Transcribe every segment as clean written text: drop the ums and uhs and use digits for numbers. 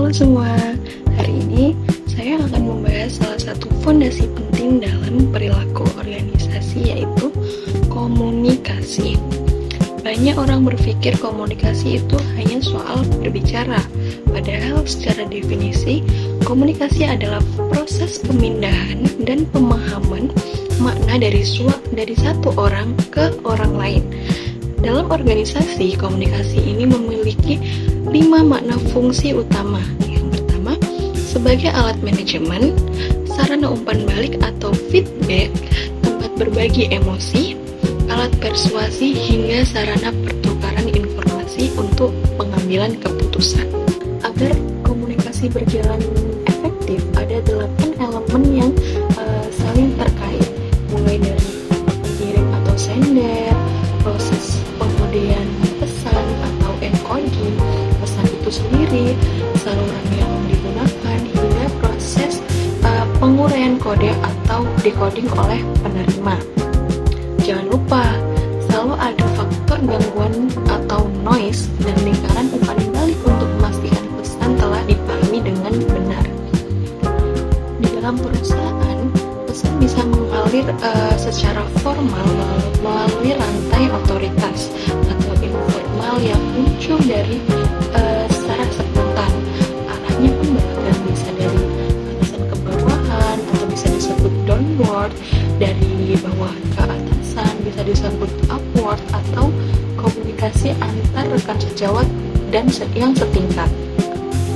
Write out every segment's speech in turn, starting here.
Halo semua, hari ini saya akan membahas salah satu fondasi penting dalam perilaku organisasi, yaitu komunikasi. Banyak orang berpikir komunikasi itu hanya soal berbicara, padahal secara definisi, komunikasi adalah proses pemindahan dan pemahaman makna dari satu orang ke orang lain. Dalam organisasi, komunikasi ini memiliki 5 makna fungsi utama. Yang pertama, sebagai alat manajemen, sarana umpan balik atau feedback, tempat berbagi emosi, alat persuasi, hingga sarana pertukaran informasi untuk pengambilan keputusan. Agar komunikasi berjalan efektif, ada 8 elemen yang saling terkait, mulai dari pengirim atau sender, proses pengundian pesan atau encoding pesan itu sendiri, saluran yang digunakan, hingga proses penguraian kode atau decoding oleh penerima. Jangan lupa, selalu ada faktor gangguan atau noise dan lingkaran umpan balik untuk memastikan pesan telah dipahami dengan benar. Di dalam perusahaan, pesan bisa mengalir secara formal melalui rantai otoritas atau informal yang muncul dari secara spontan. Arahnya pun beragam, bisa dari atasan ke bawahan atau bisa disebut downward, dari bawahan ke atasan bisa disebut upward, atau komunikasi antar rekan sejawat dan yang setingkat,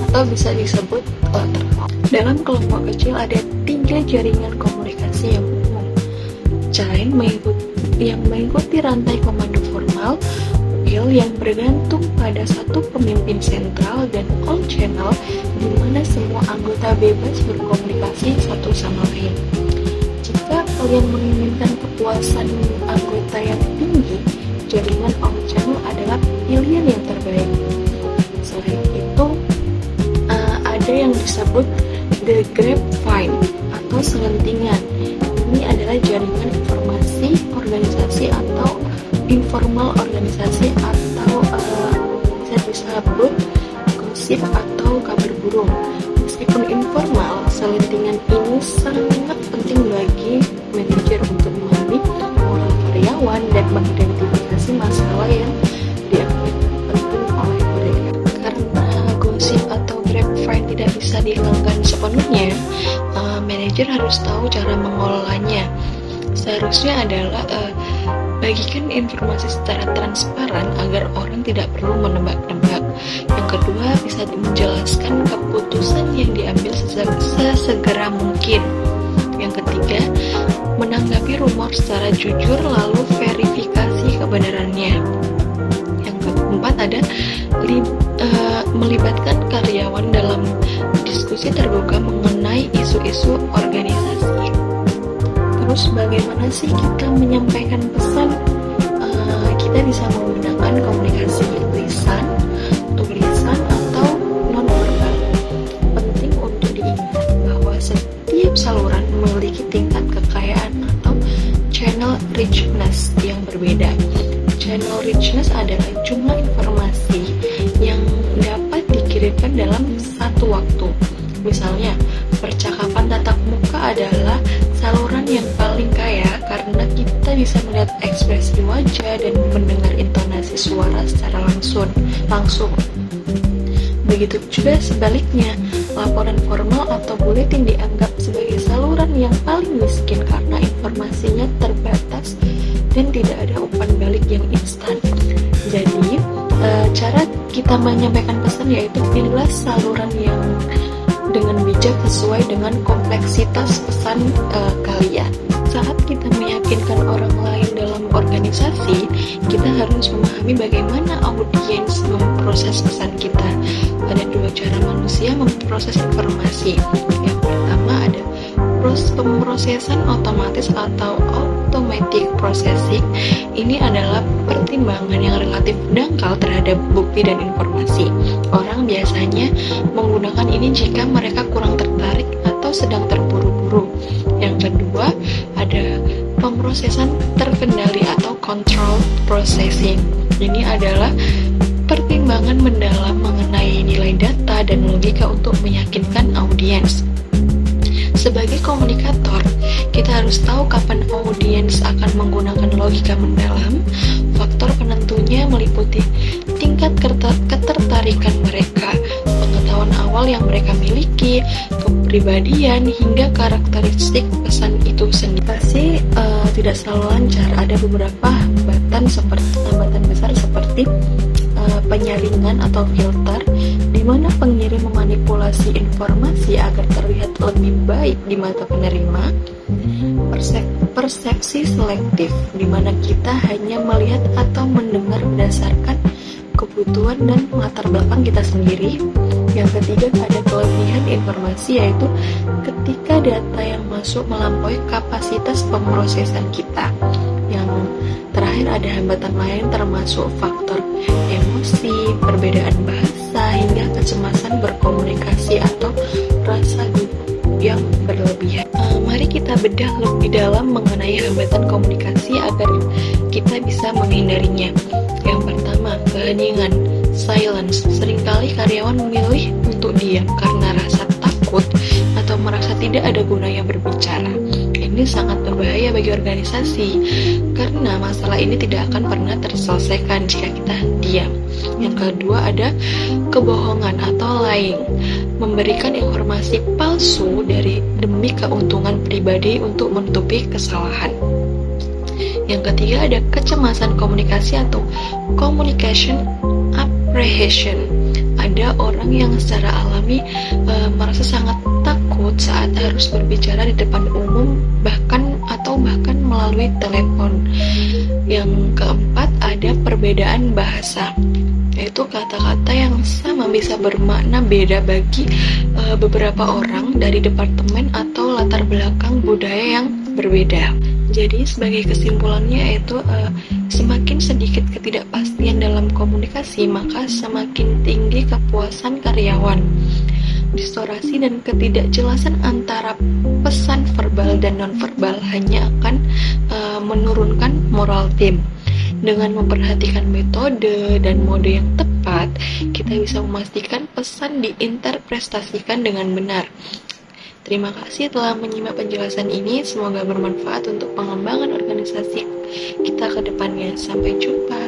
atau bisa disebut lateral. Dalam kelompok kecil ada 3 jaringan komunikasi yang umum. Chain yang mengikuti rantai komando formal, wheel yang bergantung pada satu pemimpin sentral, dan all channel di mana semua anggota bebas berkomunikasi satu sama lain. Jika kalian menginginkan kepuasan anggota yang tinggi, jaringan all channel adalah pilihan yang terbaik. Selain itu, ada yang disebut the grapevine atau selentingan. Ini adalah jaringan informasi organisasi atau informal organisasi, atau bisa disebut gosip atau kabar burung. Meskipun informal, selentingan ini sangat penting bagi manajer untuk memahami moral karyawan dan mengidentifikasi masalah yang dianggap penting oleh mereka. Karena gosip atau grapevine tidak bisa dihilangkan sepenuhnya, manajer harus tahu cara mengelolanya. Seharusnya adalah bagikan informasi secara transparan agar orang tidak perlu menebak-nebak. Yang kedua, bisa menjelaskan keputusan yang diambil sesegera mungkin. Yang ketiga, menanggapi rumor secara jujur lalu verifikasi kebenarannya. Yang keempat, ada melibatkan karyawan dalam diskusi terbuka mengenai isu-isu organisasi. Terus bagaimana sih kita menyampaikan pesan? Kita bisa menggunakan komunikasi lisan, tulisan, atau non-verbal. Penting untuk diingat bahwa setiap saluran memiliki tingkat kekayaan atau channel richness yang berbeda. Channel richness adalah jumlah informasi yang dapat dikirimkan dalam satu waktu. Misalnya, percakapan tatap muka adalah saluran yang paling kaya karena kita bisa melihat ekspresi wajah dan mendengar intonasi suara secara langsung. Begitu juga sebaliknya, laporan formal atau buletin dianggap sebagai saluran yang paling miskin karena informasinya terbatas dan tidak ada umpan balik yang instan. Jadi, cara kita menyampaikan pesan yaitu pilihlah saluran yang dengan bijak sesuai dengan kompleksitas pesan kalian. Saat kita meyakinkan orang lain dalam organisasi, kita harus memahami bagaimana audiens memproses pesan kita. Ada 2 cara manusia memproses informasi. Yang pertama ada pemrosesan otomatis atau automatic processing. Ini adalah pertimbangan yang relatif dangkal terhadap bukti dan informasi. Orang biasanya menggunakan ini jika mereka kurang tertarik atau sedang terburu-buru. Yang kedua, ada pemrosesan terkendali atau controlled processing. Ini adalah pertimbangan pertimbangan mendalam mengenai nilai data dan logika untuk meyakinkan audiens. Sebagai komunikator, kita harus tahu kapan audiens akan menggunakan logika mendalam. Faktor penentunya meliputi tingkat ketertarikan mereka, pengetahuan awal yang mereka miliki, kepribadian, hingga karakteristik pesan itu sendiri. Pasti tidak selalu lancar. Ada beberapa hambatan besar seperti penyaringan atau filter, di mana pengirim memanipulasi informasi agar terlihat lebih baik di mata penerima. Persepsi selektif, di mana kita hanya melihat atau mendengar berdasarkan kebutuhan dan latar belakang kita sendiri. Yang ketiga, ada kelebihan informasi, yaitu ketika data yang masuk melampaui kapasitas pemrosesan kita. Yang terakhir, ada hambatan lain termasuk faktor emosi, perbedaan bahasa, hingga kecemasan berkomunikasi atau rasa gugup yang berlebihan. Mari kita bedah lebih dalam mengenai hambatan komunikasi agar kita bisa menghindarinya. Yang pertama, keheningan, silence. Seringkali karyawan memilih untuk diam karena rasa takut atau merasa tidak ada gunanya berbicara. Ini sangat berbahaya bagi organisasi karena masalah ini tidak akan pernah terselesaikan jika kita diam. Yang kedua, ada kebohongan atau lying, memberikan informasi palsu demi keuntungan pribadi untuk menutupi kesalahan. Yang ketiga, ada kecemasan komunikasi atau communication apprehension. Ada orang yang secara alami merasa sangat takut saat harus berbicara di depan umum, bahkan melalui telepon. Yang keempat, ada perbedaan bahasa, yaitu kata-kata yang sama bisa bermakna beda bagi beberapa orang dari departemen atau latar belakang budaya yang berbeda. Jadi sebagai kesimpulannya yaitu semakin sedikit ketidakpastian dalam komunikasi, maka semakin tinggi kepuasan karyawan. Distorsi dan ketidakjelasan antara pesan verbal dan nonverbal hanya akan menurunkan moral tim. Dengan memperhatikan metode dan mode yang tepat, kita bisa memastikan pesan diinterpretasikan dengan benar. Terima kasih telah menyimak penjelasan ini. Semoga bermanfaat untuk pengembangan organisasi kita ke depannya. Sampai jumpa.